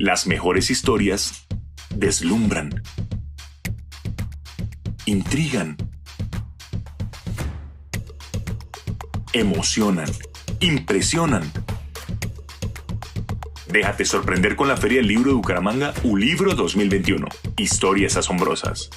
Las mejores historias deslumbran, intrigan, emocionan, impresionan. Déjate sorprender con la Feria del Libro de Bucaramanga ULibro 2021. Historias asombrosas.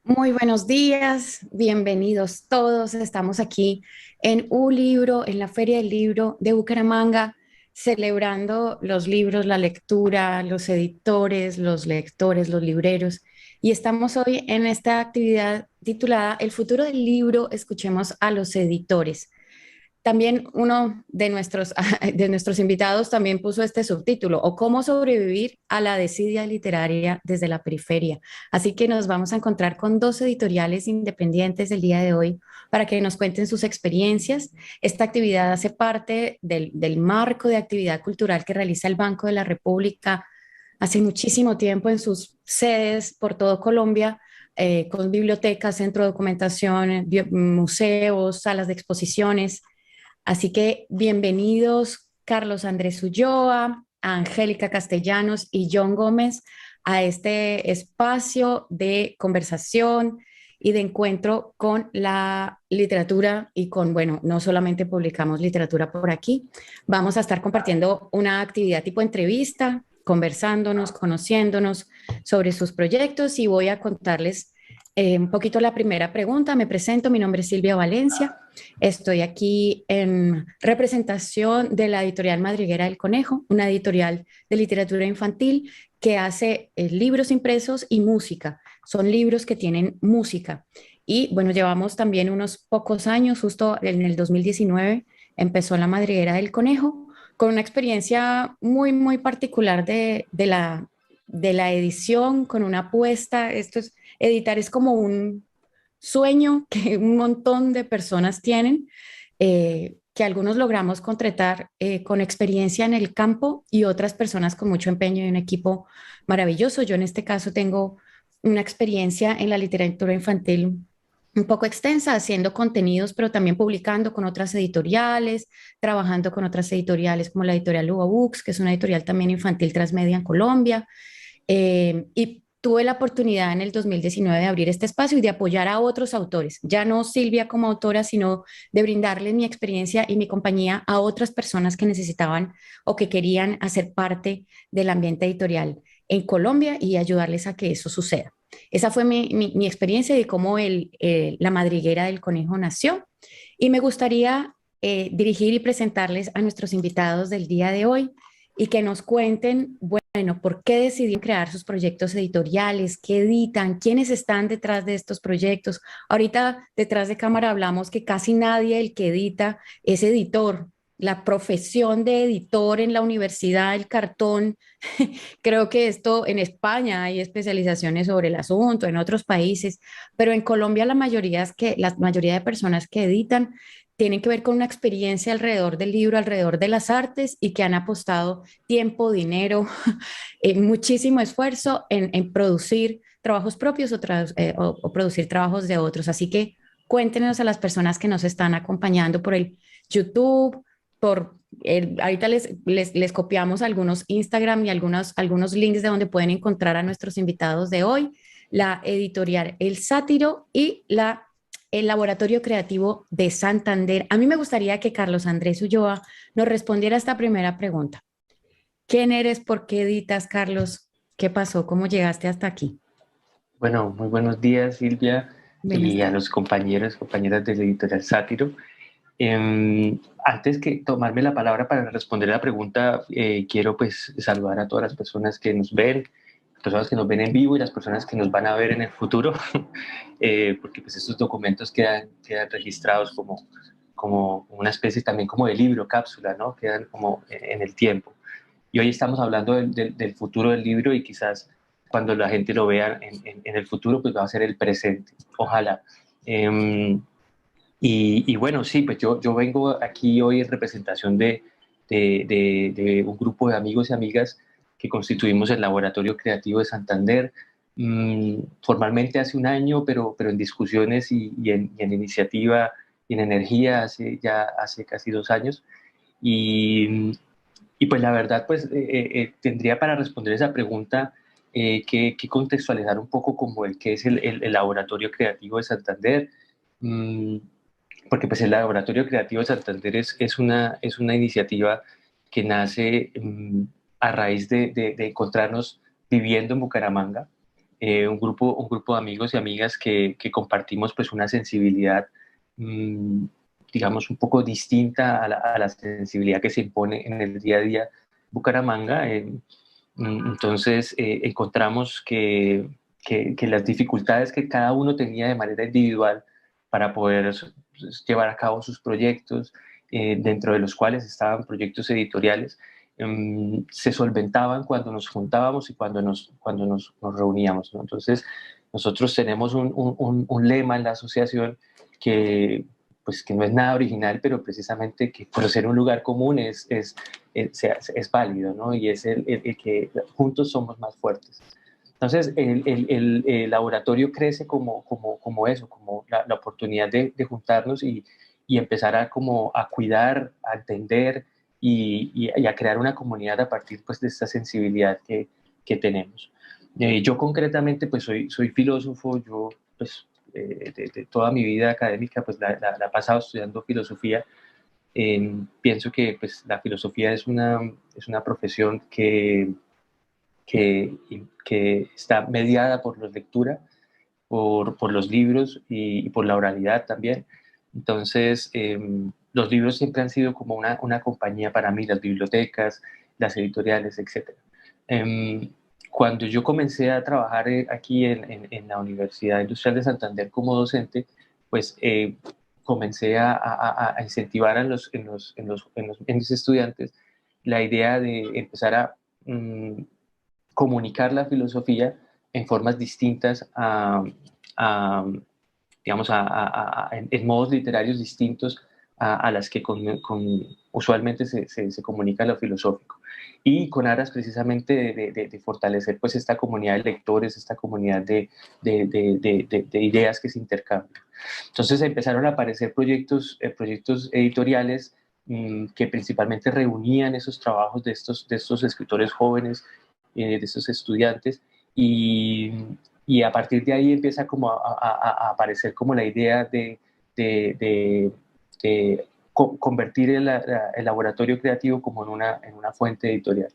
Muy buenos días, bienvenidos todos. Estamos aquí en ULibro, en la Feria del Libro de Bucaramanga, celebrando los libros, la lectura, los editores, los lectores, los libreros. Y estamos hoy en esta actividad titulada El futuro del libro, escuchemos a los editores. También uno de nuestros invitados también puso este subtítulo, o cómo sobrevivir a la desidia literaria desde la periferia. Así que nos vamos a encontrar con dos editoriales independientes el día de hoy para que nos cuenten sus experiencias. Esta actividad hace parte del marco de actividad cultural que realiza el Banco de la República hace muchísimo tiempo en sus sedes por todo Colombia, con bibliotecas, centro de documentación, museos, salas de exposiciones. Así que bienvenidos Carlos Andrés Ulloa, Angélica Castellanos y John Gómez a este espacio de conversación y de encuentro con la literatura y con, bueno, no solamente publicamos literatura por aquí, vamos a estar compartiendo una actividad tipo entrevista, conversándonos, conociéndonos sobre sus proyectos y voy a contarles un poquito la primera pregunta. Me presento, mi nombre es Silvia Valencia. Estoy aquí en representación de la editorial Madriguera del Conejo, una editorial de literatura infantil que hace libros impresos y música. Son libros que tienen música. Y bueno, llevamos también unos pocos años, justo en el 2019 empezó la Madriguera del Conejo, con una experiencia muy, muy particular de la edición, con una apuesta. Editar es como un sueño que un montón de personas tienen, que algunos logramos contratar con experiencia en el campo y otras personas con mucho empeño y un equipo maravilloso. Yo en este caso tengo una experiencia en la literatura infantil un poco extensa, haciendo contenidos, pero también publicando con otras editoriales, trabajando con otras editoriales como la editorial Hugo Books, que es una editorial también infantil transmedia en Colombia. Y tuve la oportunidad en el 2019 de abrir este espacio y de apoyar a otros autores, ya no Silvia como autora, sino de brindarle mi experiencia y mi compañía a otras personas que necesitaban o que querían hacer parte del ambiente editorial en Colombia y ayudarles a que eso suceda. Esa fue mi experiencia de cómo la madriguera del conejo nació. Y me gustaría dirigir y presentarles a nuestros invitados del día de hoy y que nos cuenten, bueno, ¿por qué decidieron crear sus proyectos editoriales? ¿Qué editan? ¿Quiénes están detrás de estos proyectos? Ahorita detrás de cámara hablamos que casi nadie el que edita es editor. La profesión de editor en la universidad, el cartón, creo que esto en España hay especializaciones sobre el asunto, en otros países, pero en Colombia la mayoría de personas que editan tienen que ver con una experiencia alrededor del libro, alrededor de las artes y que han apostado tiempo, dinero, muchísimo esfuerzo en producir trabajos propios o producir trabajos de otros. Así que cuéntenos a las personas que nos están acompañando por el YouTube, ahorita les copiamos algunos Instagram y algunos links de donde pueden encontrar a nuestros invitados de hoy, la editorial El Sátiro y el Laboratorio Creativo de Santander. A mí me gustaría que Carlos Andrés Ulloa nos respondiera a esta primera pregunta. ¿Quién eres? ¿Por qué editas, Carlos? ¿Qué pasó? ¿Cómo llegaste hasta aquí? Bueno, muy buenos días, Silvia, Buenas y a tardes. los compañeros, compañeras de la editorial Sátiro. Antes que tomarme la palabra para responder a la pregunta, quiero pues saludar a todas las personas que nos ven, personas que nos ven en vivo y las personas que nos van a ver en el futuro, porque pues estos documentos quedan registrados como una especie también como de libro, cápsula, ¿no? Quedan como en el tiempo. Y hoy estamos hablando del futuro del libro y quizás cuando la gente lo vea en el futuro, pues va a ser el presente. Ojalá. Y bueno, sí, pues yo vengo aquí hoy en representación de un grupo de amigos y amigas que constituimos el Laboratorio Creativo de Santander, formalmente hace un año, pero en discusiones y en iniciativa en energía hace casi 2 años. Y pues la verdad, pues tendría para responder esa pregunta que contextualizar un poco como el que es el Laboratorio Creativo de Santander, mm, porque pues el Laboratorio Creativo de Santander es una iniciativa que nace a raíz de encontrarnos viviendo en Bucaramanga, un grupo de amigos y amigas que compartimos pues una sensibilidad, mm, digamos, un poco distinta a la sensibilidad que se impone en el día a día Bucaramanga. Entonces encontramos que las dificultades que cada uno tenía de manera individual para poder llevar a cabo sus proyectos, dentro de los cuales estaban proyectos editoriales, se solventaban cuando nos juntábamos y cuando nos reuníamos, ¿no? Entonces, nosotros tenemos un lema en la asociación que, pues, que no es nada original, pero precisamente que por ser un lugar común es válido, ¿no? Y es el que juntos somos más fuertes. Entonces, el laboratorio crece como eso, como la oportunidad de juntarnos y empezar a cuidar, a entender y a crear una comunidad a partir pues, de esta sensibilidad que tenemos. Yo concretamente pues soy filósofo. Yo pues de toda mi vida académica pues la he pasado estudiando filosofía. Pienso que pues la filosofía es una profesión que, que está mediada por la lectura, por los libros y por la oralidad también. Entonces, los libros siempre han sido como una compañía para mí, las bibliotecas, las editoriales, etc. Cuando yo comencé a trabajar aquí en la Universidad Industrial de Santander como docente, pues comencé a incentivar en mis estudiantes la idea de empezar a comunicar la filosofía en formas distintas a, digamos, en modos literarios distintos a las que usualmente se comunica lo filosófico. Y con aras precisamente de fortalecer pues esta comunidad de lectores, esta comunidad de ideas que se intercambian. Entonces empezaron a aparecer proyectos editoriales que principalmente reunían esos trabajos de estos escritores jóvenes, de estos estudiantes, y a partir de ahí empieza como a aparecer como la idea de convertir el laboratorio creativo como en una fuente editorial.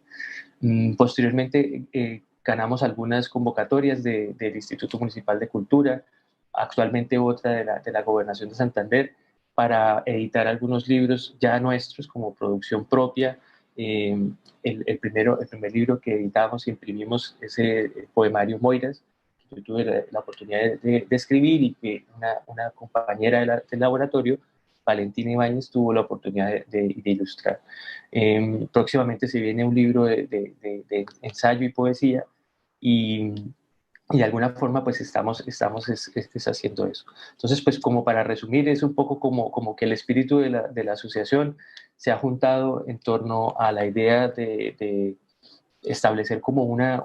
Posteriormente ganamos algunas convocatorias del Instituto Municipal de Cultura, actualmente otra de la Gobernación de Santander, para editar algunos libros ya nuestros como producción propia. El primer libro que editamos y imprimimos es el poemario Moiras, que yo tuve la oportunidad de escribir, y que una compañera del laboratorio, Valentina Ibáñez, tuvo la oportunidad de ilustrar. Próximamente se viene un libro de ensayo y poesía, y de alguna forma pues estamos haciendo eso. Entonces, pues como para resumir, es un poco como que el espíritu de la asociación se ha juntado en torno a la idea de establecer como una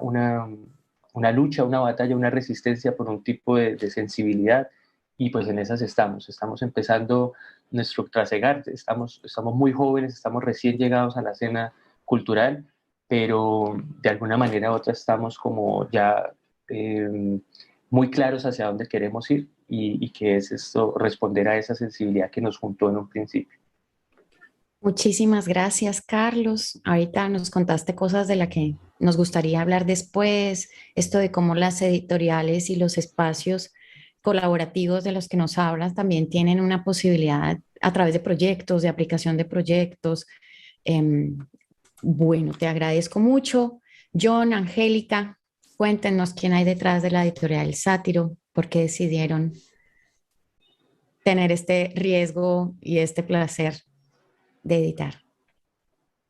lucha, una batalla, una resistencia por un tipo de sensibilidad, y pues en esas estamos empezando nuestro trasegar. Estamos muy jóvenes, estamos recién llegados a la escena cultural, pero de alguna manera u otra estamos como ya muy claros hacia dónde queremos ir, y que es esto, responder a esa sensibilidad que nos juntó en un principio. Muchísimas gracias, Carlos. Ahorita nos contaste cosas de las que nos gustaría hablar después, esto de cómo las editoriales y los espacios colaborativos de los que nos hablas también tienen una posibilidad a través de proyectos, de aplicación de proyectos. Em, bueno, te agradezco mucho. John, Angélica, cuéntenos quién hay detrás de la editorial El Sátiro, por qué decidieron tener este riesgo y este placer de editar.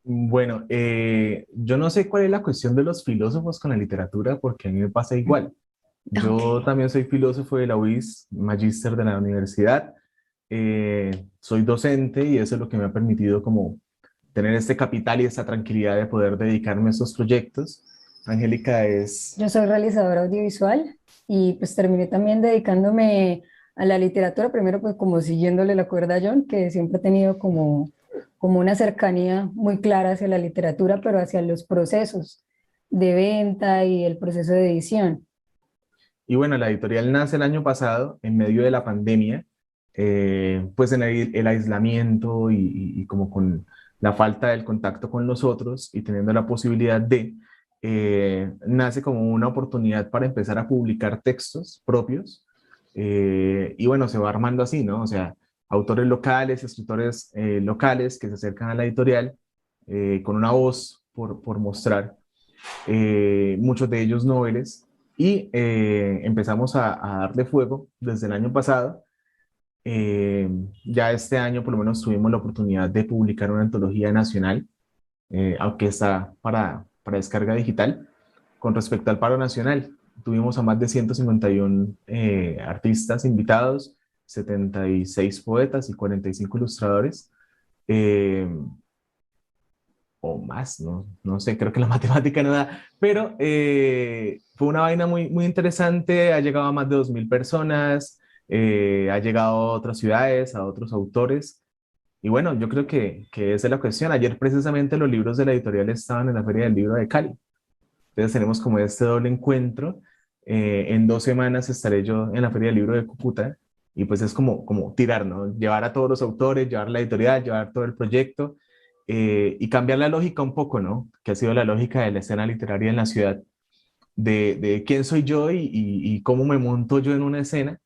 Bueno, yo no sé cuál es la cuestión de los filósofos con la literatura, porque a mí me pasa igual. Yo Ok. también soy filósofo de la UIS, magíster de la universidad. Soy docente, y eso es lo que me ha permitido como tener este capital y esta tranquilidad de poder dedicarme a estos proyectos. Angélica es... Yo soy realizadora audiovisual y pues terminé también dedicándome a la literatura, primero pues como siguiéndole la cuerda a John, que siempre ha tenido como una cercanía muy clara hacia la literatura, pero hacia los procesos de venta y el proceso de edición. Y bueno, la editorial nace el año pasado en medio de la pandemia, pues en el aislamiento y como con la falta del contacto con los otros y teniendo la posibilidad de, nace como una oportunidad para empezar a publicar textos propios. Y bueno, se va armando así, ¿no? O sea, autores locales, escritores locales que se acercan a la editorial con una voz por mostrar, muchos de ellos noveles, y empezamos a darle fuego desde el año pasado. Ya este año por lo menos tuvimos la oportunidad de publicar una antología nacional, aunque está para descarga digital. Con respecto al paro nacional, tuvimos a más de 151 artistas invitados, 76 poetas y 45 ilustradores. Eh, o más, no sé, creo que la matemática no da, pero fue una vaina muy interesante, ha llegado a más de 2000 personas, ha llegado a otras ciudades, a otros autores, y bueno, yo creo que esa es la cuestión. Ayer precisamente los libros de la editorial estaban en la Feria del Libro de Cali, entonces tenemos como este doble encuentro. En 2 semanas estaré yo en la Feria del Libro de Cúcuta, y pues es como tirar, ¿no? Llevar a todos los autores, llevar la editorial, llevar todo el proyecto, y cambiar la lógica un poco, ¿no? Que ha sido la lógica de la escena literaria en la ciudad, de quién soy yo y cómo me monto yo en una escena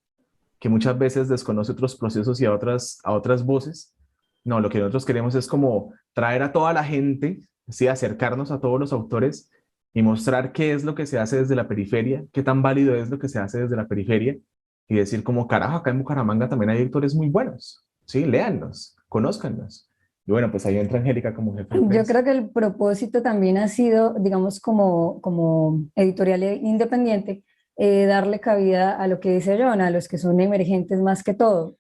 que muchas veces desconoce otros procesos y a otras voces. No, lo que nosotros queremos es como traer a toda la gente, ¿sí? Acercarnos a todos los autores y mostrar qué es lo que se hace desde la periferia, qué tan válido es lo que se hace desde la periferia, y decir como, carajo, acá en Bucaramanga también hay autores muy buenos, ¿sí? Léanlos, conózcanlos. Y bueno, pues ahí entra Angélica como jefe de Yo prensa. creo que el propósito también ha sido, digamos, como editorial independiente, darle cabida a lo que dice John, a los que son emergentes más que todo.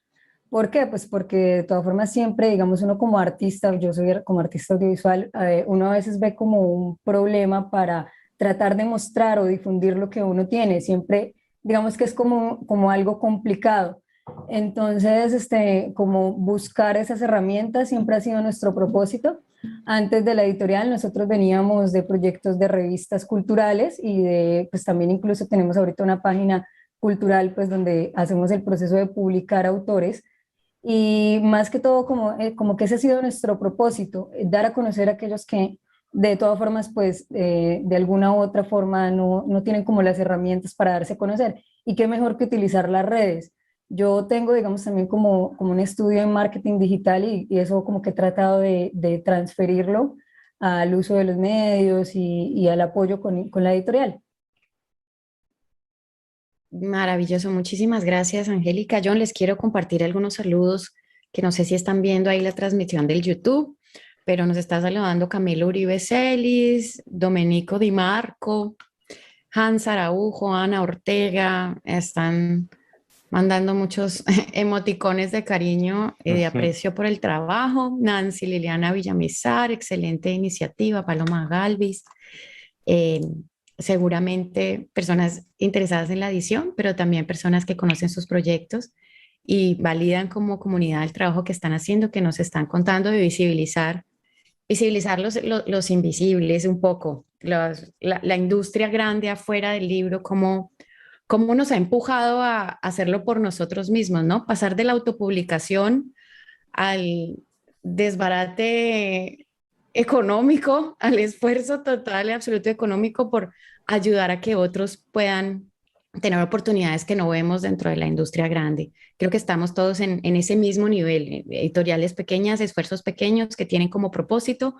¿Por qué? Pues porque de todas formas siempre, digamos, uno como artista, yo soy como artista audiovisual, uno a veces ve como un problema para tratar de mostrar o difundir lo que uno tiene. Siempre, digamos que es como algo complicado. Entonces, como buscar esas herramientas siempre ha sido nuestro propósito. Antes de la editorial, nosotros veníamos de proyectos de revistas culturales y pues también incluso tenemos ahorita una página cultural, pues donde hacemos el proceso de publicar autores. Y más que todo, como que ese ha sido nuestro propósito, dar a conocer a aquellos que de todas formas, pues de alguna u otra forma no tienen como las herramientas para darse a conocer. Y qué mejor que utilizar las redes. Yo tengo, digamos, también como un estudio en marketing digital y eso como que he tratado de transferirlo al uso de los medios y al apoyo con la editorial. Maravilloso, muchísimas gracias, Angélica. John, les quiero compartir algunos saludos que no sé si están viendo ahí la transmisión del YouTube, pero nos está saludando Camilo Uribe Celis, Domenico Di Marco, Hans Araujo, Ana Ortega, están mandando muchos emoticones de cariño y de aprecio por el trabajo. Nancy Liliana Villamizar, excelente iniciativa. Paloma Galvis. Seguramente personas interesadas en la edición, pero también personas que conocen sus proyectos y validan como comunidad el trabajo que están haciendo, que nos están contando, de visibilizar los invisibles un poco, la industria grande afuera del libro, cómo nos ha empujado a hacerlo por nosotros mismos, ¿no? Pasar de la autopublicación al desbarate económico, al esfuerzo total y absoluto económico por ayudar a que otros puedan tener oportunidades que no vemos dentro de la industria grande. Creo que estamos todos en ese mismo nivel, editoriales pequeñas, esfuerzos pequeños que tienen como propósito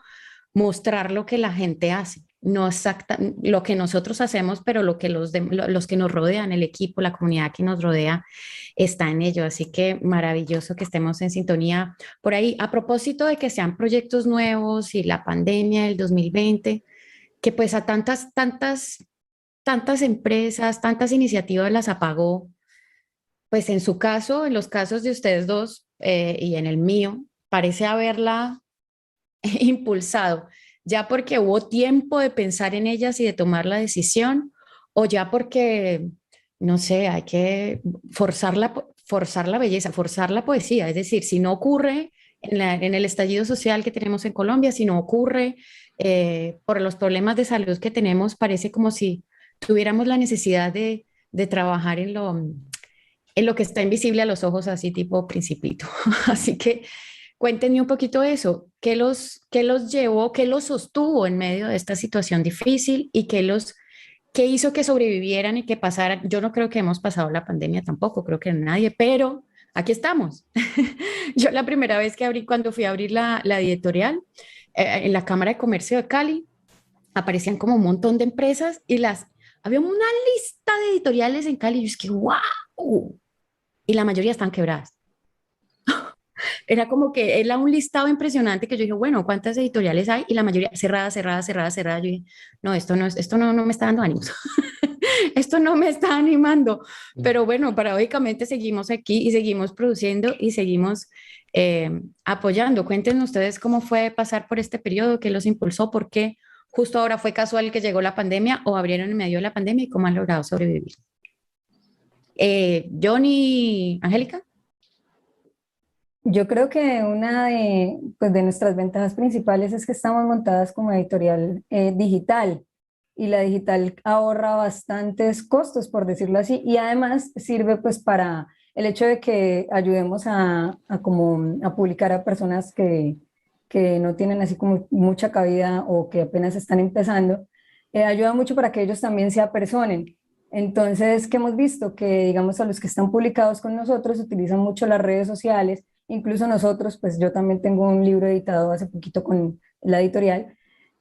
mostrar lo que la gente hace, no exacta lo que nosotros hacemos, pero lo que los que nos rodean, el equipo, la comunidad que nos rodea, está en ello. Así que maravilloso que estemos en sintonía por ahí. A propósito de que sean proyectos nuevos y la pandemia del 2020, que pues a tantas empresas, tantas iniciativas las apagó, pues en su caso, en los casos de ustedes dos y en el mío, parece haberla impulsado, ya porque hubo tiempo de pensar en ellas y de tomar la decisión, o ya porque, no sé, hay que forzar la belleza, forzar la poesía. Es decir, si no ocurre en el estallido social que tenemos en Colombia, si no ocurre por los problemas de salud que tenemos, parece como si tuviéramos la necesidad de trabajar en lo que está invisible a los ojos, así tipo Principito. Así que cuéntenme un poquito eso, qué los llevó, qué los sostuvo en medio de esta situación difícil y qué hizo que sobrevivieran y que pasaran. Yo no creo que hemos pasado la pandemia tampoco, creo que nadie, pero aquí estamos. Yo la primera vez que abrí, cuando fui a abrir la editorial, en la Cámara de Comercio de Cali, aparecían como un montón de empresas y había una lista de editoriales en Cali y yo es que, wow, y la mayoría están quebradas. Era como que era un listado impresionante que yo dije, bueno, ¿cuántas editoriales hay? Y la mayoría cerrada, cerrada, cerrada, cerrada. Yo dije, no, esto no me está dando ánimos. Esto no me está animando. Pero bueno, paradójicamente seguimos aquí y seguimos produciendo y seguimos apoyando. Cuéntenos ustedes cómo fue pasar por este periodo, qué los impulsó, por qué justo ahora fue casual que llegó la pandemia o abrieron en medio de la pandemia y cómo han logrado sobrevivir. Johnny, Angélica. Yo creo que una de, pues, de nuestras ventajas principales es que estamos montadas como editorial digital y la digital ahorra bastantes costos, por decirlo así, y además sirve pues para el hecho de que ayudemos a publicar a personas que no tienen así como mucha cabida o que apenas están empezando, ayuda mucho para que ellos también se apersonen. Entonces, ¿qué hemos visto? Que digamos a los que están publicados con nosotros utilizan mucho las redes sociales. Incluso nosotros, pues yo también tengo un libro editado hace poquito con la editorial,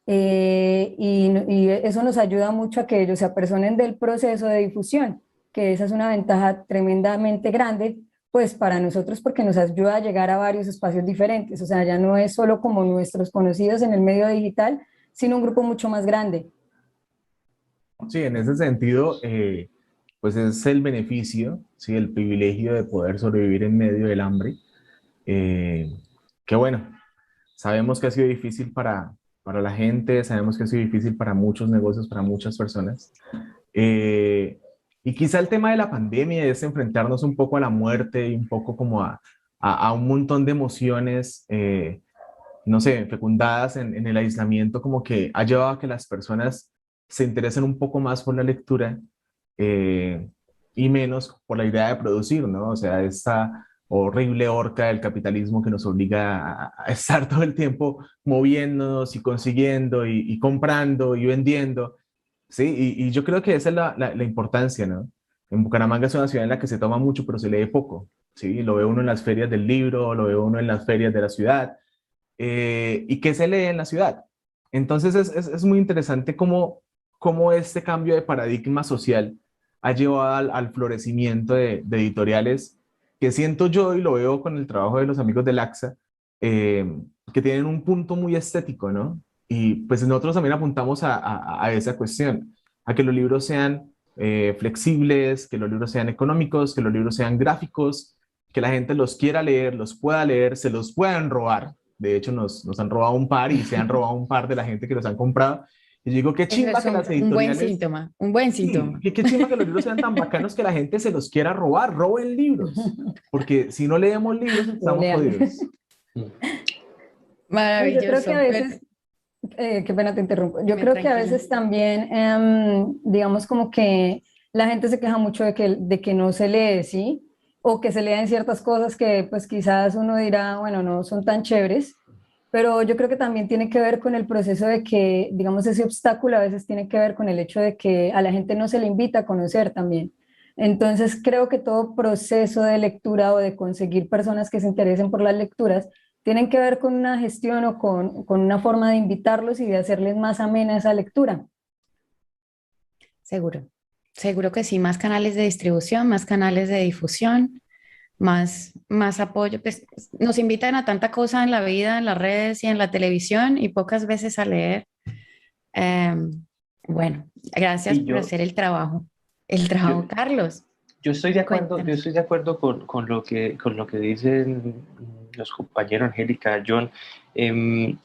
y eso nos ayuda mucho a que ellos se apersonen del proceso de difusión, que esa es una ventaja tremendamente grande, pues para nosotros porque nos ayuda a llegar a varios espacios diferentes, o sea, ya no es solo como nuestros conocidos en el medio digital, sino un grupo mucho más grande. Sí, en ese sentido, pues es el beneficio, sí, el privilegio de poder sobrevivir en medio del hambre. Que bueno, sabemos que ha sido difícil para la gente, sabemos que ha sido difícil para muchos negocios, para muchas personas. Y quizá el tema de la pandemia es enfrentarnos un poco a la muerte y un poco como a un montón de emociones, no sé, fecundadas en el aislamiento, como que ha llevado a que las personas se interesen un poco más por la lectura y menos por la idea de producir, ¿no? O sea, esta horrible horca del capitalismo que nos obliga a estar todo el tiempo moviéndonos y consiguiendo y comprando y vendiendo, ¿sí? Y yo creo que esa es la importancia, ¿no? En Bucaramanga es una ciudad en la que se toma mucho, pero se lee poco, ¿sí? Lo ve uno en las ferias del libro, lo ve uno en las ferias de la ciudad. ¿Y qué se lee en la ciudad? Entonces es muy interesante cómo este cambio de paradigma social ha llevado al florecimiento de editoriales que siento yo y lo veo con el trabajo de los amigos del AXA, que tienen un punto muy estético, ¿no? Y pues nosotros también apuntamos a esa cuestión, a que los libros sean flexibles, que los libros sean económicos, que los libros sean gráficos, que la gente los quiera leer, los pueda leer, se los puedan robar. De hecho, nos han robado un par y se han robado un par de la gente que los han comprado. Y yo digo, qué chimba que las editoriales... Un buen síntoma, un buen síntoma. Sí, qué chimba que los libros sean tan bacanos que la gente se los quiera robar, roben libros. Porque si no leemos libros, estamos jodidos. Maravilloso. Yo creo que a veces, qué pena te interrumpo, yo creo que a veces también, digamos como que la gente se queja mucho de que no se lee, ¿sí? O que se lean ciertas cosas que pues quizás uno dirá, bueno, no son tan chéveres, pero yo creo que también tiene que ver con el proceso de que, digamos, ese obstáculo a veces tiene que ver con el hecho de que a la gente no se le invita a conocer también. Entonces creo que todo proceso de lectura o de conseguir personas que se interesen por las lecturas tienen que ver con una gestión o con una forma de invitarlos y de hacerles más amena esa lectura. Seguro, seguro que sí, más canales de distribución, más canales de difusión, más apoyo. Pues, nos invitan a tanta cosa en la vida, en las redes y en la televisión y pocas veces a leer. Bueno, gracias por hacer el trabajo. Carlos. Yo estoy de acuerdo con lo que dicen los compañeros Angélica, John, y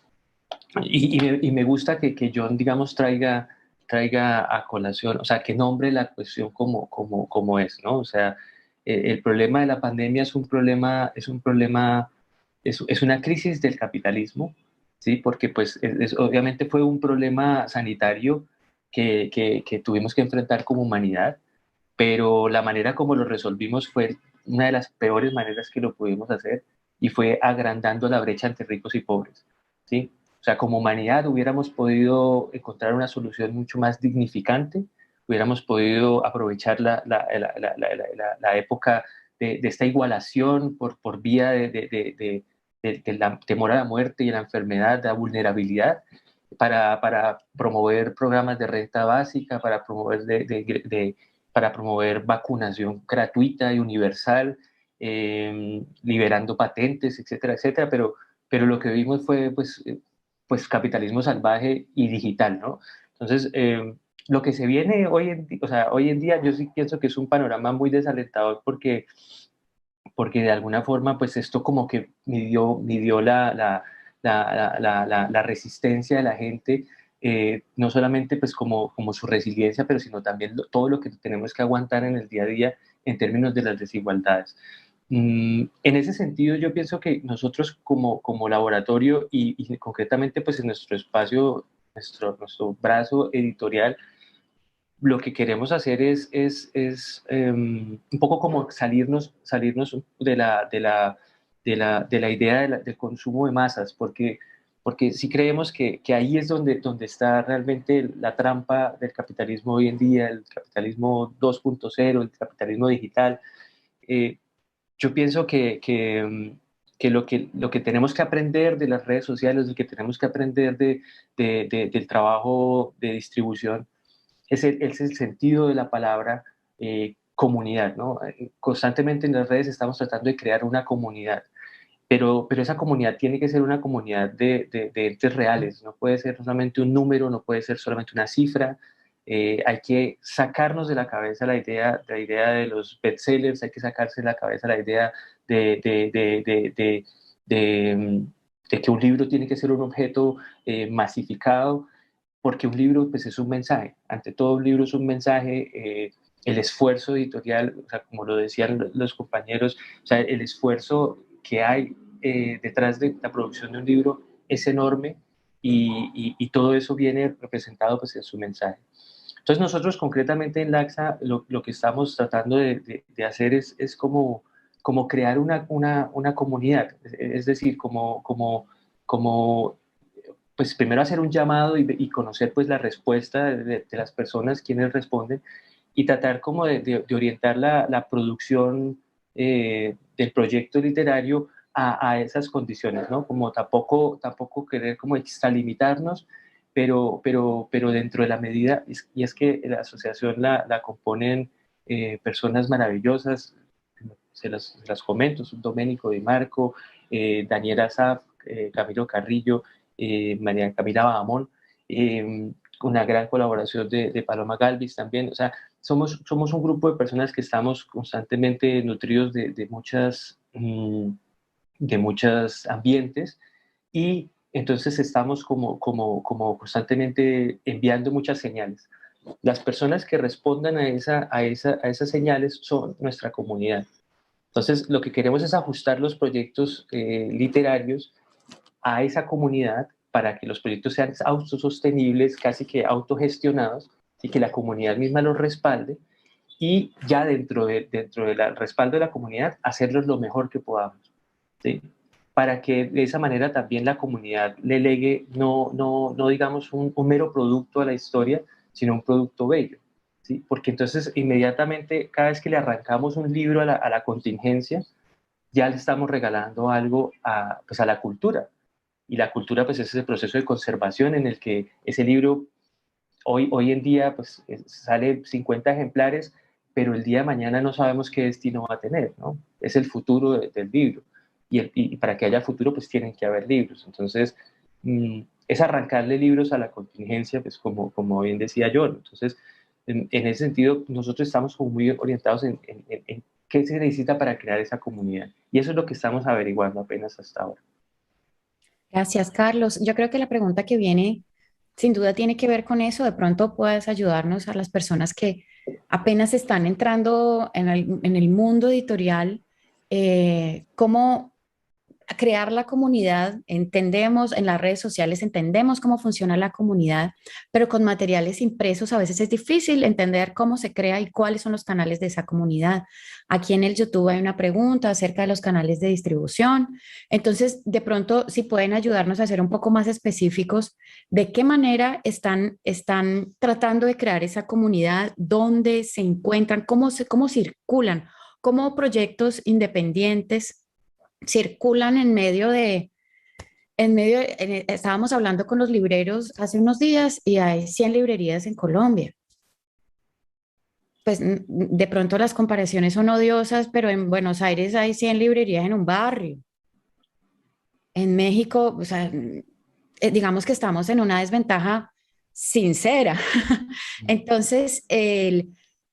me gusta que John, digamos, traiga a colación, o sea, que nombre la cuestión como es, ¿no? O sea, El problema de la pandemia es una crisis del capitalismo, ¿sí? Porque pues obviamente fue un problema sanitario que tuvimos que enfrentar como humanidad, pero la manera como lo resolvimos fue una de las peores maneras que lo pudimos hacer y fue agrandando la brecha entre ricos y pobres, ¿sí? O sea, como humanidad hubiéramos podido encontrar una solución mucho más dignificante, hubiéramos podido aprovechar la época de esta igualación por vía de la temor a la muerte y a la enfermedad, de la vulnerabilidad, para promover programas de renta básica, para promover vacunación gratuita y universal, liberando patentes, etcétera, etcétera, pero lo que vimos fue pues capitalismo salvaje y digital, ¿no? Entonces, lo que se viene o sea, hoy en día yo sí pienso que es un panorama muy desalentador porque de alguna forma pues esto como que midió la resistencia de la gente, no solamente pues como su resiliencia, pero sino también todo lo que tenemos que aguantar en el día a día en términos de las desigualdades. En ese sentido, yo pienso que nosotros como laboratorio y concretamente pues en nuestro espacio, nuestro brazo editorial, lo que queremos hacer es un poco como salirnos de la idea del consumo de masas, porque sí creemos que ahí es donde está realmente la trampa del capitalismo hoy en día, el capitalismo 2.0, el capitalismo digital. Eh, yo pienso que lo que tenemos que aprender de las redes sociales, lo que tenemos que aprender del trabajo de distribución, es el sentido de la palabra comunidad, ¿no? Constantemente en las redes estamos tratando de crear una comunidad, pero esa comunidad tiene que ser una comunidad de entes reales, no puede ser solamente un número, no puede ser solamente una cifra. Hay que sacarnos de la cabeza la idea de los bestsellers, hay que sacarse de la cabeza la idea de, de, de, de, de, de, mm, de que un libro tiene que ser un objeto masificado, porque un libro pues es un mensaje, ante todo un libro es un mensaje, el esfuerzo editorial, o sea, como lo decían los compañeros, o sea, el esfuerzo que hay detrás de la producción de un libro es enorme y todo eso viene representado pues en su mensaje. Entonces nosotros concretamente en LACSA lo que estamos tratando de hacer es como crear una comunidad, es decir, como pues primero hacer un llamado y conocer pues la respuesta de las personas, quienes responden, y tratar como de orientar la producción del proyecto literario a esas condiciones, ¿no? Como tampoco querer como extralimitarnos, pero dentro de la medida, y es que la asociación la componen personas maravillosas, se las comento, son Domenico Di Marco, Daniela Saf, Camilo Carrillo, María Camila Bahamón, una gran colaboración de Paloma Galvis también. O sea, somos un grupo de personas que estamos constantemente nutridos de muchos ambientes y entonces estamos como constantemente enviando muchas señales. Las personas que respondan a esas señales son nuestra comunidad. Entonces, lo que queremos es ajustar los proyectos literarios a esa comunidad para que los proyectos sean autosostenibles, casi que autogestionados, y que la comunidad misma los respalde, y ya dentro del respaldo de la comunidad, hacerlos lo mejor que podamos, ¿sí? Para que de esa manera también la comunidad le legue no digamos un mero producto a la historia, sino un producto bello, ¿sí? Porque entonces inmediatamente cada vez que le arrancamos un libro a la contingencia, ya le estamos regalando algo pues a la cultura, y la cultura pues es ese proceso de conservación en el que ese libro hoy en día pues sale 50 ejemplares, pero el día de mañana no sabemos qué destino va a tener, ¿no? Es el futuro del libro, y para que haya futuro pues tienen que haber libros. Entonces es arrancarle libros a la contingencia, pues como bien decía yo. Entonces en ese sentido nosotros estamos como muy orientados en qué se necesita para crear esa comunidad, y eso es lo que estamos averiguando apenas hasta ahora. Gracias, Carlos. Yo creo que la pregunta que viene sin duda tiene que ver con eso. De pronto puedes ayudarnos a las personas que apenas están entrando en el mundo editorial, cómo crear la comunidad, entendemos en las redes sociales, entendemos cómo funciona la comunidad, pero con materiales impresos a veces es difícil entender cómo se crea y cuáles son los canales de esa comunidad. Aquí en el YouTube hay una pregunta acerca de los canales de distribución. Entonces, de pronto, si pueden ayudarnos a ser un poco más específicos de qué manera están tratando de crear esa comunidad, dónde se encuentran, cómo circulan, cómo proyectos independientes circulan estábamos hablando con los libreros hace unos días y hay 100 librerías en Colombia. Pues de pronto las comparaciones son odiosas, pero en Buenos Aires hay 100 librerías en un barrio. En México, o sea, digamos que estamos en una desventaja sincera. Entonces,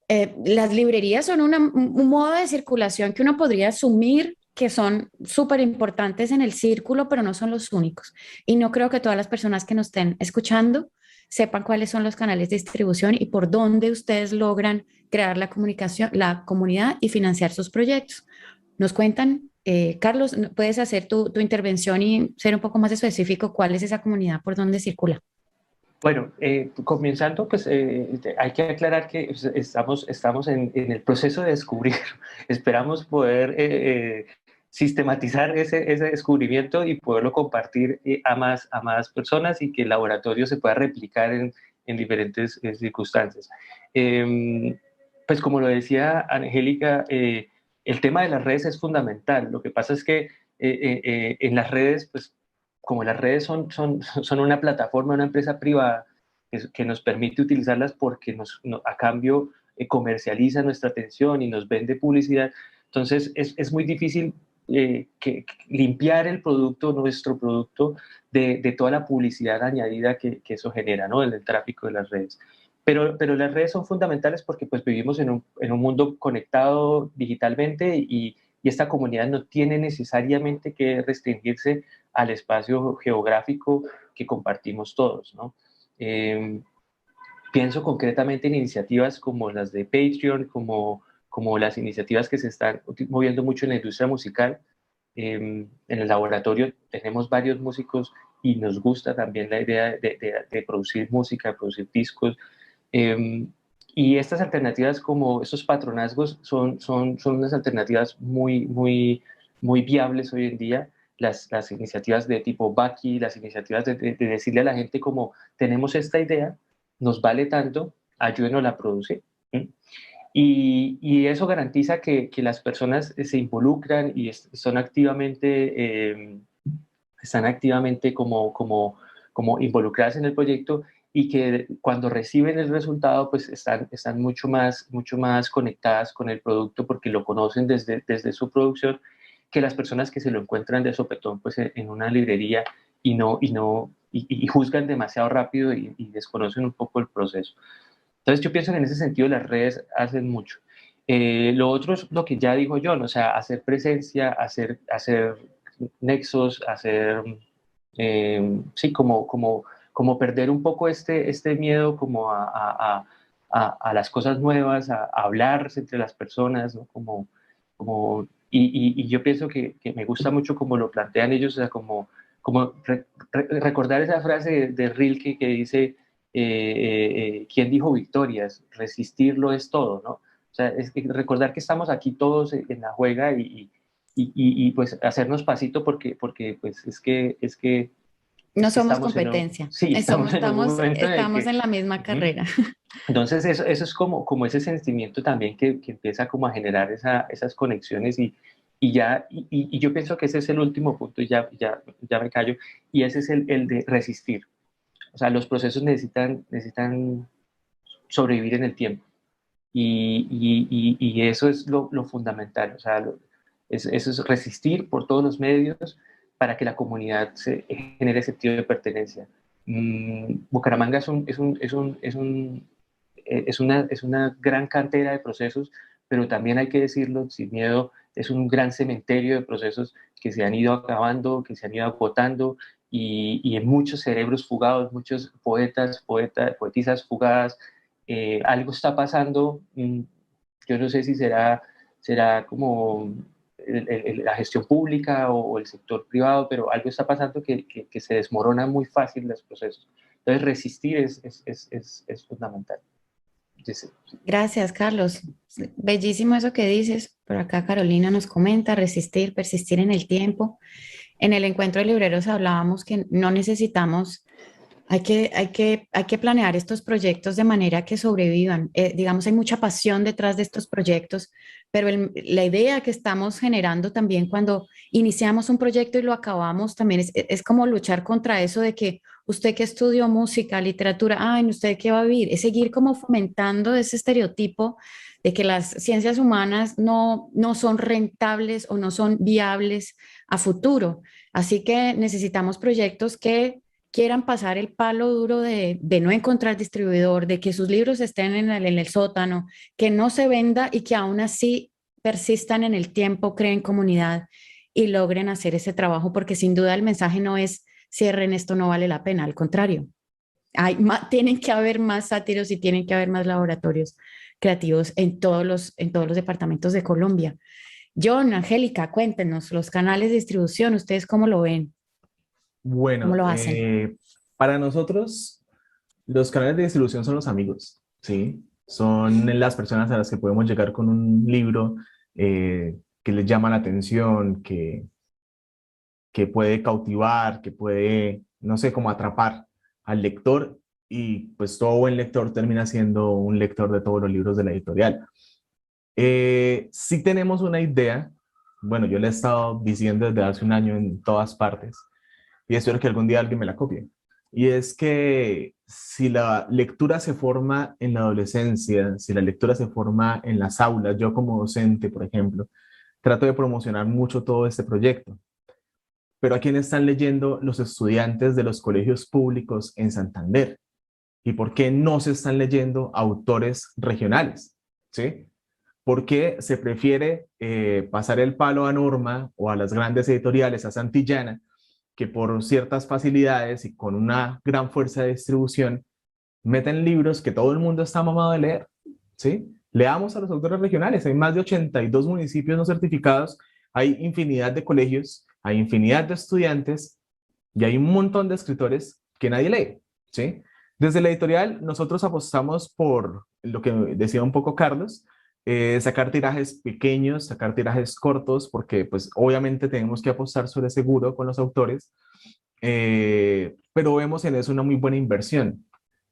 las librerías son un modo de circulación que uno podría asumir que son súper importantes en el círculo, pero no son los únicos. Y no creo que todas las personas que nos estén escuchando sepan cuáles son los canales de distribución y por dónde ustedes logran crear la comunicación, la comunidad y financiar sus proyectos. ¿Nos cuentan? Carlos, ¿puedes hacer tu intervención y ser un poco más específico cuál es esa comunidad por dónde circula? Bueno, comenzando, pues hay que aclarar que estamos en el proceso de descubrir. Esperamos poder sistematizar ese descubrimiento y poderlo compartir a más personas y que el laboratorio se pueda replicar en diferentes circunstancias. Pues como lo decía Angélica, el tema de las redes es fundamental. Lo que pasa es que en las redes, pues como las redes son una plataforma, una empresa privada que nos permite utilizarlas porque a cambio comercializa nuestra atención y nos vende publicidad, entonces es muy difícil limpiar el producto, nuestro producto, de toda la publicidad añadida que eso genera, ¿no? El tráfico de las redes. Pero las redes son fundamentales porque pues vivimos en un mundo conectado digitalmente y esta comunidad no tiene necesariamente que restringirse al espacio geográfico que compartimos todos, ¿no? Pienso concretamente en iniciativas como las de Patreon, como las iniciativas que se están moviendo mucho en la industria musical. En el laboratorio tenemos varios músicos y nos gusta también la idea de producir música, de producir discos. Y estas alternativas como estos patronazgos son unas alternativas muy viables hoy en día. Las iniciativas de tipo Baki, las iniciativas de decirle a la gente como tenemos esta idea, nos vale tanto, ayúdenos a producir. Y eso garantiza que las personas se involucran y están activamente como involucradas en el proyecto y que cuando reciben el resultado pues están mucho más conectadas con el producto porque lo conocen desde su producción que las personas que se lo encuentran de sopetón pues en una librería y juzgan demasiado rápido y desconocen un poco el proceso. Entonces yo pienso que en ese sentido las redes hacen mucho. Lo otro es lo que ya dijo John, o sea, hacer presencia, hacer nexos, sí, como perder un poco este miedo como a las cosas nuevas, a hablar entre las personas, ¿no? Y yo pienso que me gusta mucho como lo plantean ellos, o sea, recordar esa frase de Rilke que dice, ¿quién dijo victorias? Resistirlo es todo, ¿no? O sea, es que recordar que estamos aquí todos en la juega y pues hacernos pasito porque pues es que No somos estamos competencia, sí, estamos en un momento en el estamos que... en la misma carrera. Entonces eso es como ese sentimiento también que empieza como a generar esas conexiones y yo pienso que ese es el último punto y ya me callo, y ese es el de resistir. O sea, los procesos necesitan sobrevivir en el tiempo y eso es lo fundamental. O sea, eso es resistir por todos los medios para que la comunidad se genere sentido de pertenencia. Bucaramanga es una gran cantera de procesos, pero también hay que decirlo sin miedo, es un gran cementerio de procesos que se han ido acabando, que se han ido agotando y en muchos cerebros fugados, muchos poetisas fugadas, Algo está pasando, yo no sé si será como la gestión pública o el sector privado, pero algo está pasando que se desmorona muy fácil los procesos. Entonces, resistir es fundamental. Sí. Gracias, Carlos. Bellísimo eso que dices. Por acá Carolina nos comenta, resistir, persistir en el tiempo. En el encuentro de libreros hablábamos que no necesitamos, hay que planear estos proyectos de manera que sobrevivan. Digamos, hay mucha pasión detrás de estos proyectos, pero la idea que estamos generando también cuando iniciamos un proyecto y lo acabamos también es como luchar contra eso de que usted que estudió música, literatura, ay, ¿usted qué va a vivir? Es seguir como fomentando ese estereotipo de que las ciencias humanas no son rentables o no son viables a futuro. Así que necesitamos proyectos que quieran pasar el palo duro de no encontrar distribuidor, de que sus libros estén en el sótano, que no se venda y que aún así persistan en el tiempo, creen comunidad y logren hacer ese trabajo, porque sin duda el mensaje no es cierren esto, no vale la pena, al contrario. Tienen que haber más sátiros y tienen que haber más laboratorios creativos en todos los departamentos de Colombia. John, Angélica, cuéntenos los canales de distribución, ¿ustedes cómo lo ven? ¿Cómo Bueno, lo hacen? para nosotros los canales de distribución son los amigos, ¿sí? Son las personas a las que podemos llegar con un libro que les llama la atención, que puede cautivar, que puede, no sé, como atrapar al lector, y pues todo buen lector termina siendo un lector de todos los libros de la editorial. Sí tenemos una idea, bueno, yo le he estado diciendo desde hace un año en todas partes, y espero que algún día alguien me la copie. Y es que si la lectura se forma en la adolescencia, si la lectura se forma en las aulas, yo como docente, por ejemplo, trato de promocionar mucho todo este proyecto. Pero ¿a quién están leyendo los estudiantes de los colegios públicos en Santander? ¿Y por qué no se están leyendo autores regionales? ¿Sí? ¿Por qué se prefiere pasar el palo a Norma o a las grandes editoriales, a Santillana, que por ciertas facilidades y con una gran fuerza de distribución meten libros que todo el mundo está mamado de leer? ¿Sí? Leamos a los autores regionales. Hay más de 82 municipios no certificados, hay infinidad de colegios, hay infinidad de estudiantes y hay un montón de escritores que nadie lee, ¿sí? Desde la editorial nosotros apostamos por lo que decía un poco Carlos, sacar tirajes pequeños, sacar tirajes cortos, porque pues obviamente tenemos que apostar sobre seguro con los autores, pero vemos en eso una muy buena inversión.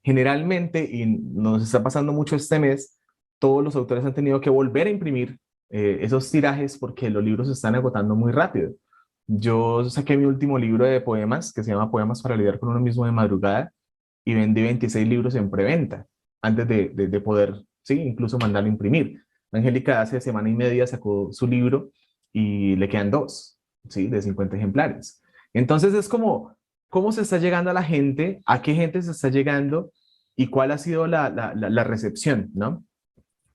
Generalmente, y nos está pasando mucho este mes, todos los autores han tenido que volver a imprimir esos tirajes porque los libros se están agotando muy rápido. Yo saqué mi último libro de poemas, que se llama Poemas para lidiar con uno mismo de madrugada, y vendí 26 libros en preventa, antes de poder, sí, incluso mandarlo a imprimir. Angélica hace semana y media sacó su libro y le quedan dos, ¿sí? De 50 ejemplares. Entonces es como, ¿cómo se está llegando a la gente? ¿A qué gente se está llegando? ¿Y cuál ha sido la recepción, ¿no?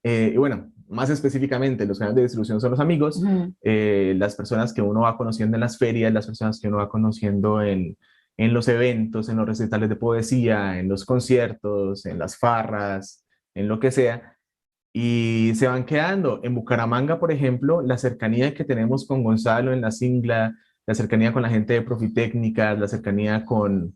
Y bueno, más específicamente, los canales de distribución son los amigos, las personas que uno va conociendo en las ferias, las personas que uno va conociendo en los eventos, en los recitales de poesía, en los conciertos, en las farras, en lo que sea, y se van quedando. En Bucaramanga, por ejemplo, la cercanía que tenemos con Gonzalo en la Singla, la cercanía con la gente de Profitécnicas, la cercanía con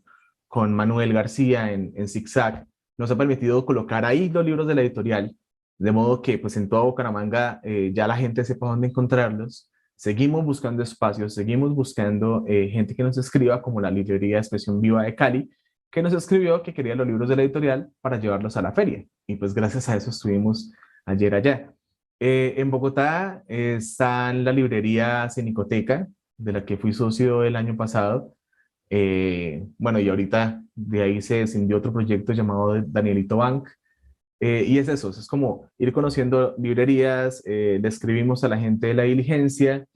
Manuel García en Zigzag, nos ha permitido colocar ahí los libros de la editorial, de modo que pues en toda Bucaramanga ya la gente sepa dónde encontrarlos. Seguimos buscando espacios, seguimos buscando gente que nos escriba, como la librería Expresión Viva de Cali, que nos escribió que quería los libros de la editorial para llevarlos a la feria. Y pues gracias a eso estuvimos ayer allá. En Bogotá está la librería Cenicoteca, de la que fui socio el año pasado. Bueno, y ahorita de ahí se descendió otro proyecto llamado Danielito Bank. Y es eso, es como ir conociendo librerías, le escribimos a la gente de la diligencia,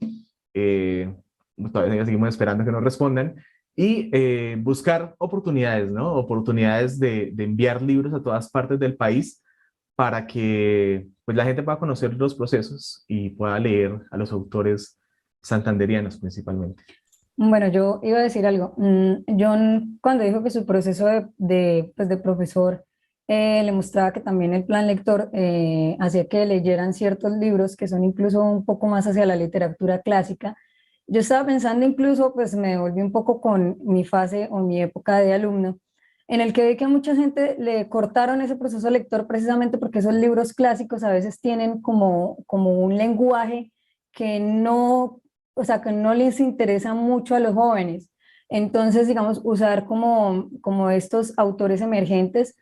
todavía seguimos esperando que nos respondan, y buscar oportunidades, ¿no? Oportunidades de enviar libros a todas partes del país para que pues, la gente pueda conocer los procesos y pueda leer a los autores santanderianos principalmente. Bueno, yo iba a decir algo. John, cuando dijo que su proceso pues, de profesor le mostraba que también el plan lector hacía que leyeran ciertos libros que son incluso un poco más hacia la literatura clásica. Yo estaba pensando incluso, pues me volví un poco con mi fase o mi época de alumno, en el que vi que a mucha gente le cortaron ese proceso lector precisamente porque esos libros clásicos a veces tienen como un lenguaje que no, o sea, que no les interesa mucho a los jóvenes. Entonces, digamos, usar como estos autores emergentes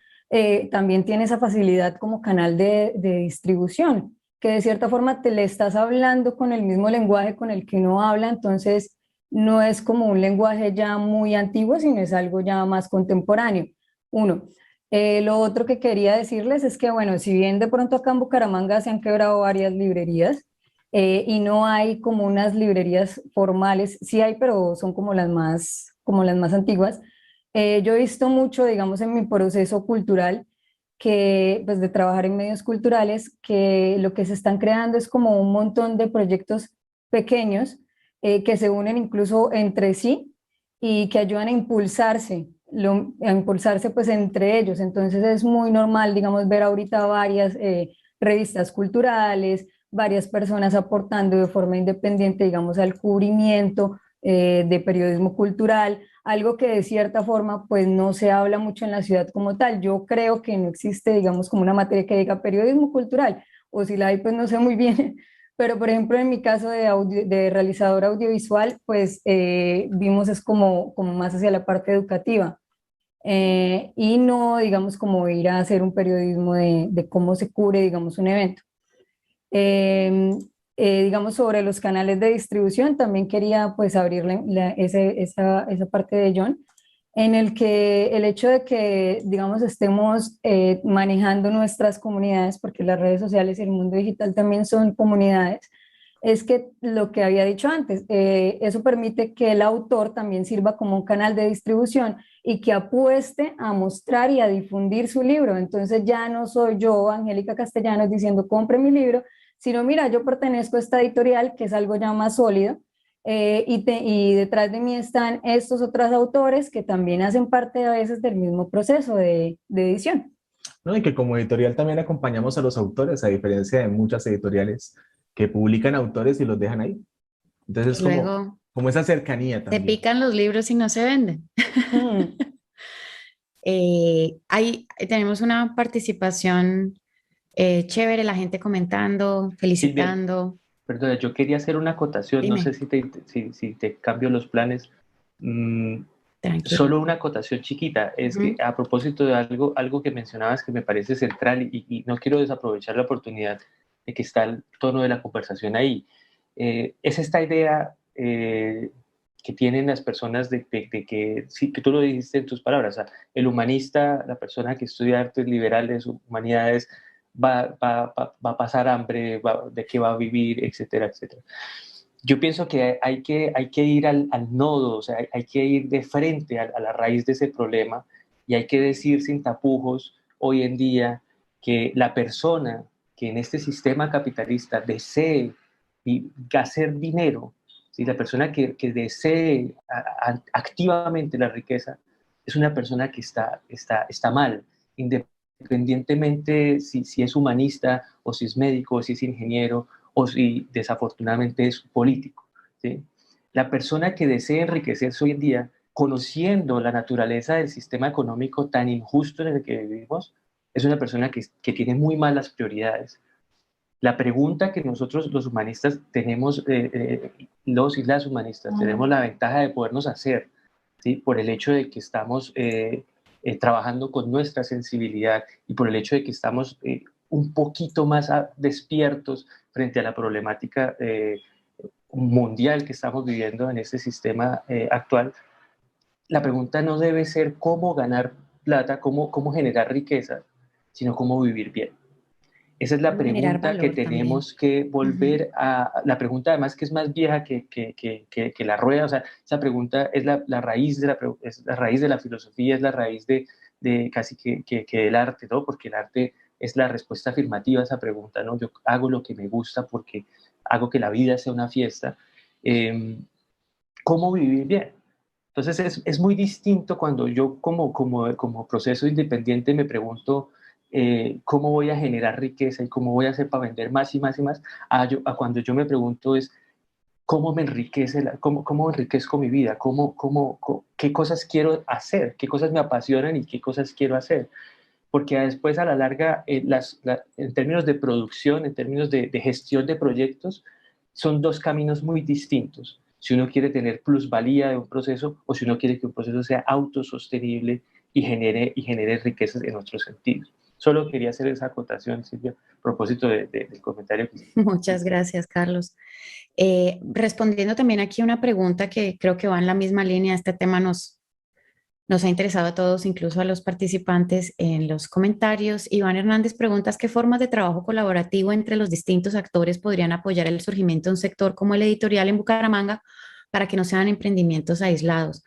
también tiene esa facilidad como canal de distribución, que de cierta forma te le estás hablando con el mismo lenguaje con el que uno habla, entonces no es como un lenguaje ya muy antiguo, sino es algo ya más contemporáneo. Uno. Lo otro que quería decirles es que, bueno, si bien de pronto acá en Bucaramanga se han quebrado varias librerías y no hay como unas librerías formales, sí hay, pero son como las más antiguas. Yo he visto mucho, digamos, en mi proceso cultural, que pues de trabajar en medios culturales, que lo que se están creando es como un montón de proyectos pequeños que se unen incluso entre sí y que ayudan a impulsarse, a impulsarse pues entre ellos. Entonces es muy normal, digamos, ver ahorita varias revistas culturales, varias personas aportando de forma independiente, digamos, al cubrimiento de periodismo cultural, algo que de cierta forma pues no se habla mucho en la ciudad como tal. Yo creo que no existe, digamos, como una materia que diga periodismo cultural, o si la hay pues no sé muy bien, pero por ejemplo en mi caso de realizador audiovisual pues vimos es como más hacia la parte educativa. Y no, digamos, como ir a hacer un periodismo de cómo se cubre, digamos, un evento. Eh, digamos, sobre los canales de distribución, también quería pues abrir esa parte de John, en el que el hecho de que, digamos, estemos manejando nuestras comunidades, porque las redes sociales y el mundo digital también son comunidades, es que lo que había dicho antes, eso permite que el autor también sirva como un canal de distribución y que apueste a mostrar y a difundir su libro. Entonces ya no soy yo, Angélica Castellanos, diciendo compre mi libro, sino mira, yo pertenezco a esta editorial que es algo ya más sólido y detrás de mí están estos otros autores que también hacen parte a veces del mismo proceso de edición. ¿No? Y que como editorial también acompañamos a los autores, a diferencia de muchas editoriales que publican autores y los dejan ahí. Entonces Y es como, luego como esa cercanía se también. pican los libros y no se venden. Mm. Tenemos una participación chévere, la gente comentando, Silvia, felicitando. perdona, yo quería hacer una acotación, no sé Dime, si te cambio los planes. tranquilo. Solo una acotación chiquita, es que Ujú. a propósito de algo que mencionabas que me parece central y no quiero desaprovechar la oportunidad de que está el tono de la conversación ahí. Es esta idea que tienen las personas de que, sí, que tú lo dijiste en tus palabras, o sea, el humanista, la persona que estudia artes liberales, humanidades, va a pasar hambre, de qué va a vivir, etcétera, etcétera. Yo pienso que hay que ir al nodo, o sea, hay que ir de frente a la raíz de ese problema y hay que decir sin tapujos hoy en día que la persona que en este sistema capitalista desee hacer dinero, ¿sí? La persona que desee activamente la riqueza, es una persona que está mal, independientemente si es humanista o si es médico o si es ingeniero o si desafortunadamente es político. ¿Sí? La persona que desea enriquecerse hoy en día, conociendo la naturaleza del sistema económico tan injusto en el que vivimos, es una persona que tiene muy malas prioridades. La pregunta que nosotros los humanistas tenemos, los y las humanistas, tenemos la ventaja de podernos hacer, ¿sí? Por el hecho de que estamos trabajando con nuestra sensibilidad y por el hecho de que estamos un poquito más despiertos frente a la problemática mundial que estamos viviendo en este sistema actual. La pregunta no debe ser cómo ganar plata, cómo generar riqueza, sino cómo vivir bien. Esa es la ¿Cómo generar pregunta que valor también? tenemos que Ujú. volver la pregunta además que es más vieja que la rueda, o sea, esa pregunta es la raíz es la raíz de la filosofía, es la raíz de casi que del arte, ¿no? Porque el arte es la respuesta afirmativa a esa pregunta, ¿no? Yo hago lo que me gusta porque hago que la vida sea una fiesta. ¿Cómo vivir bien? Entonces es muy distinto cuando yo como proceso independiente me pregunto cómo voy a generar riqueza y cómo voy a hacer para vender más y más y más, a cuando yo me pregunto es cómo me enriquece, cómo enriquezco mi vida, qué cosas quiero hacer, qué cosas me apasionan y qué cosas quiero hacer. Porque después a la larga, en términos de producción, en términos de gestión de proyectos, son dos caminos muy distintos. Si uno quiere tener plusvalía de un proceso o si uno quiere que un proceso sea autosostenible y genere riquezas en otros sentidos. Solo quería hacer esa acotación, Silvia, a propósito del comentario que hiciste. Muchas gracias, Carlos. Respondiendo también aquí una pregunta que creo que va en la misma línea, este tema nos ha interesado a todos, incluso a los participantes en los comentarios. Iván Hernández pregunta: ¿qué formas de trabajo colaborativo entre los distintos actores podrían apoyar el surgimiento de un sector como el editorial en Bucaramanga para que no sean emprendimientos aislados?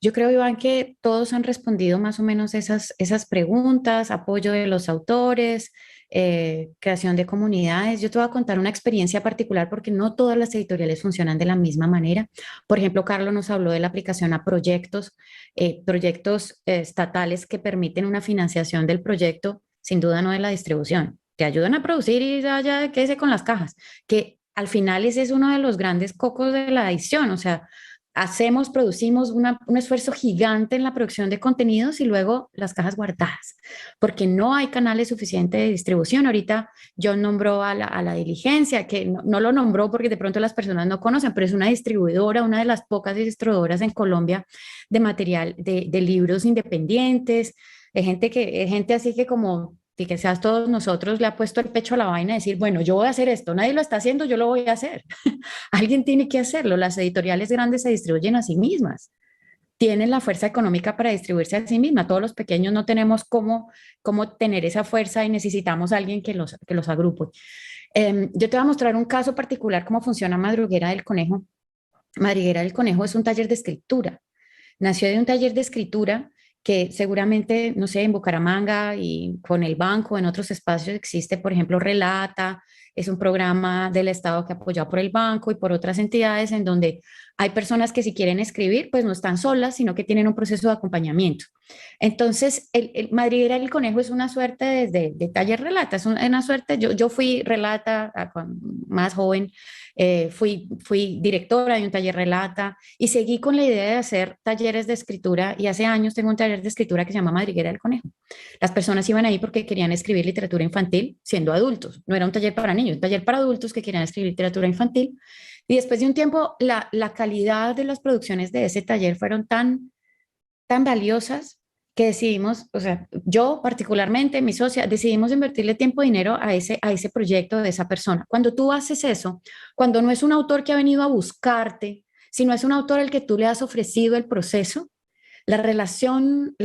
Yo creo, Iván, que todos han respondido más o menos esas preguntas: apoyo de los autores, creación de comunidades. Yo te voy a contar una experiencia particular porque no todas las editoriales funcionan de la misma manera. Por ejemplo, Carlos nos habló de la aplicación a proyectos, proyectos estatales que permiten una financiación del proyecto, sin duda no de la distribución. Te ayudan a producir y ya quédese con las cajas, que al final ese es uno de los grandes cocos de la edición. O sea, producimos un esfuerzo gigante en la producción de contenidos y luego las cajas guardadas, porque no hay canales suficientes de distribución. Ahorita John nombró a la Diligencia, que no lo nombró porque de pronto las personas no conocen, pero es una distribuidora, una de las pocas distribuidoras en Colombia de material, de libros independientes, de gente así que como y que seas todos nosotros, le ha puesto el pecho a la vaina y decir, bueno, yo voy a hacer esto, nadie lo está haciendo, yo lo voy a hacer. Alguien tiene que hacerlo. Las editoriales grandes se distribuyen a sí mismas, tienen la fuerza económica para distribuirse a sí mismas. Todos los pequeños no tenemos cómo tener esa fuerza y necesitamos a alguien que los agrupe. Yo te voy a mostrar un caso particular, cómo funciona Madriguera del Conejo. Madriguera del Conejo es un taller de escritura. Nació de un taller de escritura que seguramente, no sé, en Bucaramanga y con el banco, en otros espacios existe, por ejemplo, Relata, es un programa del Estado que apoyado por el banco y por otras entidades en donde hay personas que si quieren escribir, pues no están solas, sino que tienen un proceso de acompañamiento. Entonces, el Madriguera del Conejo es una suerte de taller Relata, es una suerte, yo fui Relata más joven, fui directora de un taller Relata y seguí con la idea de hacer talleres de escritura y hace años tengo un taller de escritura que se llama Madriguera del Conejo. Las personas iban ahí porque querían escribir literatura infantil siendo adultos, no era un taller para niños, un taller para adultos que querían escribir literatura infantil. Y después de un tiempo, la calidad de las producciones de ese taller fueron tan valiosas que decidimos, o sea, yo particularmente, mi socia, decidimos invertirle tiempo y dinero a ese proyecto de esa persona. Cuando tú haces eso, cuando no es un autor que ha venido a buscarte, sino es un autor al que tú le has ofrecido el proceso, la relación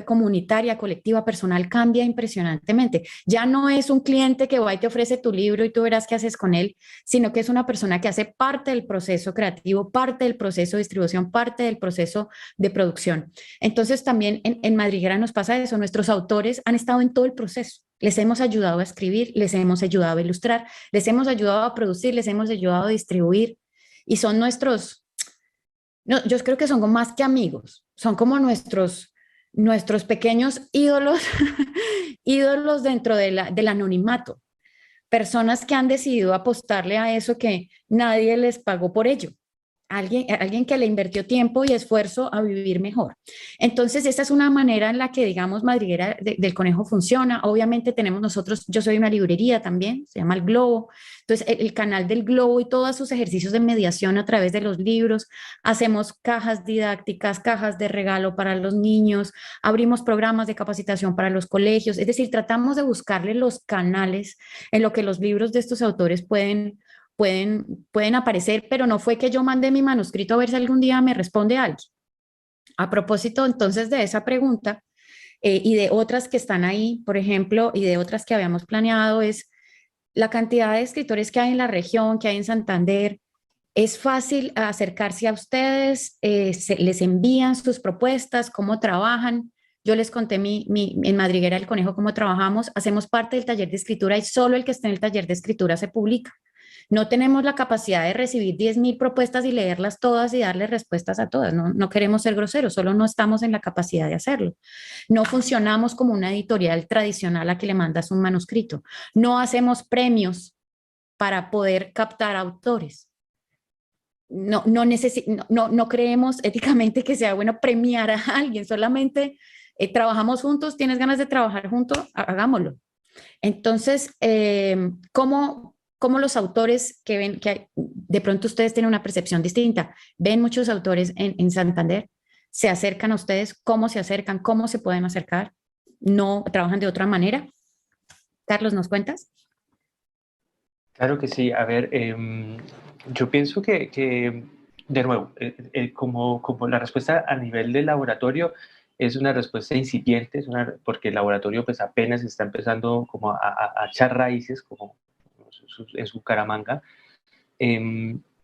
comunitaria, colectiva, personal cambia impresionantemente. Ya no es un cliente que va y te ofrece tu libro y tú verás qué haces con él, sino que es una persona que hace parte del proceso creativo, parte del proceso de distribución, parte del proceso de producción. Entonces también en Madriguera nos pasa eso, nuestros autores han estado en todo el proceso. Les hemos ayudado a escribir, les hemos ayudado a ilustrar, les hemos ayudado a producir, les hemos ayudado a distribuir y son no, yo creo que son como más que amigos, son como nuestros pequeños ídolos, ídolos dentro del anonimato, personas que han decidido apostarle a eso que nadie les pagó por ello. Alguien que le invirtió tiempo y esfuerzo a vivir mejor. Entonces, esta es una manera en la que, digamos, Madriguera del Conejo funciona. Obviamente tenemos nosotros, yo soy una librería también, se llama El Globo. Entonces, el canal del Globo y todos sus ejercicios de mediación a través de los libros. Hacemos cajas didácticas, cajas de regalo para los niños, abrimos programas de capacitación para los colegios. Es decir, tratamos de buscarle los canales en lo que los libros de estos autores pueden aparecer, pero no fue que yo mandé mi manuscrito a ver si algún día me responde alguien. A propósito, entonces, de esa pregunta y de otras que están ahí, por ejemplo, y de otras que habíamos planeado, es la cantidad de escritores que hay en la región, que hay en Santander. Es fácil acercarse a ustedes, les envían sus propuestas, cómo trabajan. Yo les conté en Madriguera del Conejo cómo trabajamos. Hacemos parte del taller de escritura y solo el que esté en el taller de escritura se publica. No tenemos la capacidad de recibir 10.000 propuestas y leerlas todas y darle respuestas a todas. No, no queremos ser groseros, solo no estamos en la capacidad de hacerlo. No funcionamos como una editorial tradicional a que le mandas un manuscrito. No hacemos premios para poder captar autores. No creemos éticamente que sea bueno premiar a alguien, solamente trabajamos juntos, tienes ganas de trabajar juntos, hagámoslo. Entonces, ¿cómo los autores que ven, de pronto ustedes tienen una percepción distinta, ven muchos autores en Santander, se acercan a ustedes, cómo se acercan, cómo se pueden acercar, no trabajan de otra manera? Carlos, ¿nos cuentas? Claro que sí. A ver, yo pienso que de nuevo, como la respuesta a nivel de laboratorio es una respuesta incipiente, porque el laboratorio pues apenas está empezando como a echar raíces, como en su Bucaramanga.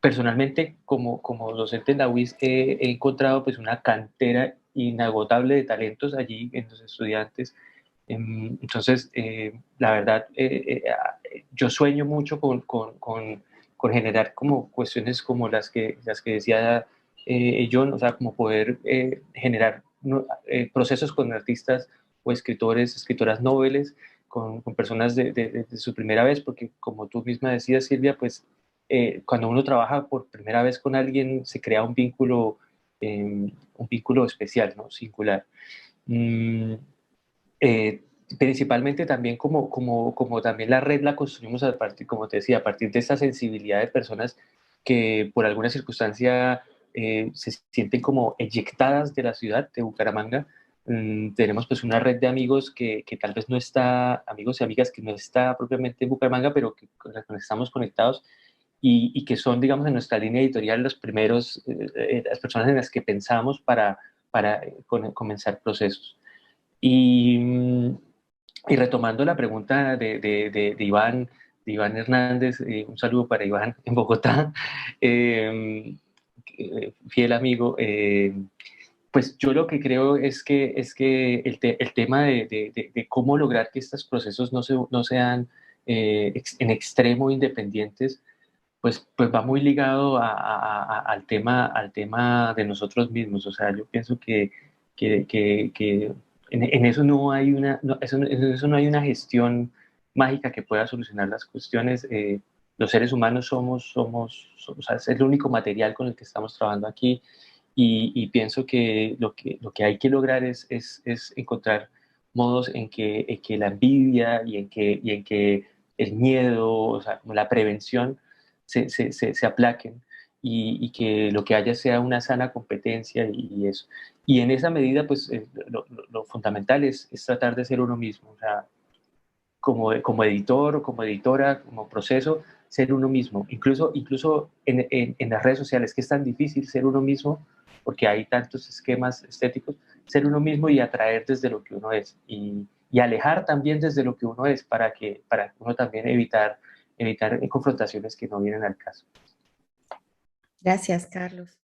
Personalmente, como docente en la UIS, he encontrado pues una cantera inagotable de talentos allí en los estudiantes. Entonces, la verdad, yo sueño mucho con generar como cuestiones como las que decía John, o sea, como poder generar procesos con artistas o escritores, escritoras noveles, con personas de su primera vez, porque como tú misma decías, Silvia, pues cuando uno trabaja por primera vez con alguien, se crea un vínculo especial, ¿no? Singular. Mm, eh, Principalmente también como también la red la construimos a partir, como te decía, a partir de esta sensibilidad de personas que por alguna circunstancia se sienten como eyectadas de la ciudad de Bucaramanga. Tenemos pues una red de amigos que tal vez no está, amigos y amigas que no está propiamente en Bucaramanga, pero con las que estamos conectados y que son, digamos, en nuestra línea editorial los primeros, las personas en las que pensamos para comenzar procesos. Y, y retomando la pregunta de Iván Hernández, un saludo para Iván en Bogotá, fiel amigo, pues yo lo que creo es que el tema de cómo lograr que estos procesos no sean en extremo independientes, pues va muy ligado al tema de nosotros mismos. O sea, yo pienso que en eso no hay en eso no hay una gestión mágica que pueda solucionar las cuestiones. Los seres humanos o sea, es el único material con el que estamos trabajando aquí y pienso que lo que hay que lograr es encontrar modos en que la envidia y en que el miedo, o sea, como la prevención, se aplaquen y que lo que haya sea una sana competencia y eso. Y en esa medida, pues lo fundamental es tratar de ser uno mismo, o sea, como editor o como editora, como proceso, ser uno mismo. Incluso en las redes sociales, que es tan difícil ser uno mismo, porque hay tantos esquemas estéticos, ser uno mismo y atraer desde lo que uno es. Y alejar también desde lo que uno es, para uno también evitar confrontaciones que no vienen al caso. Gracias, Carlos.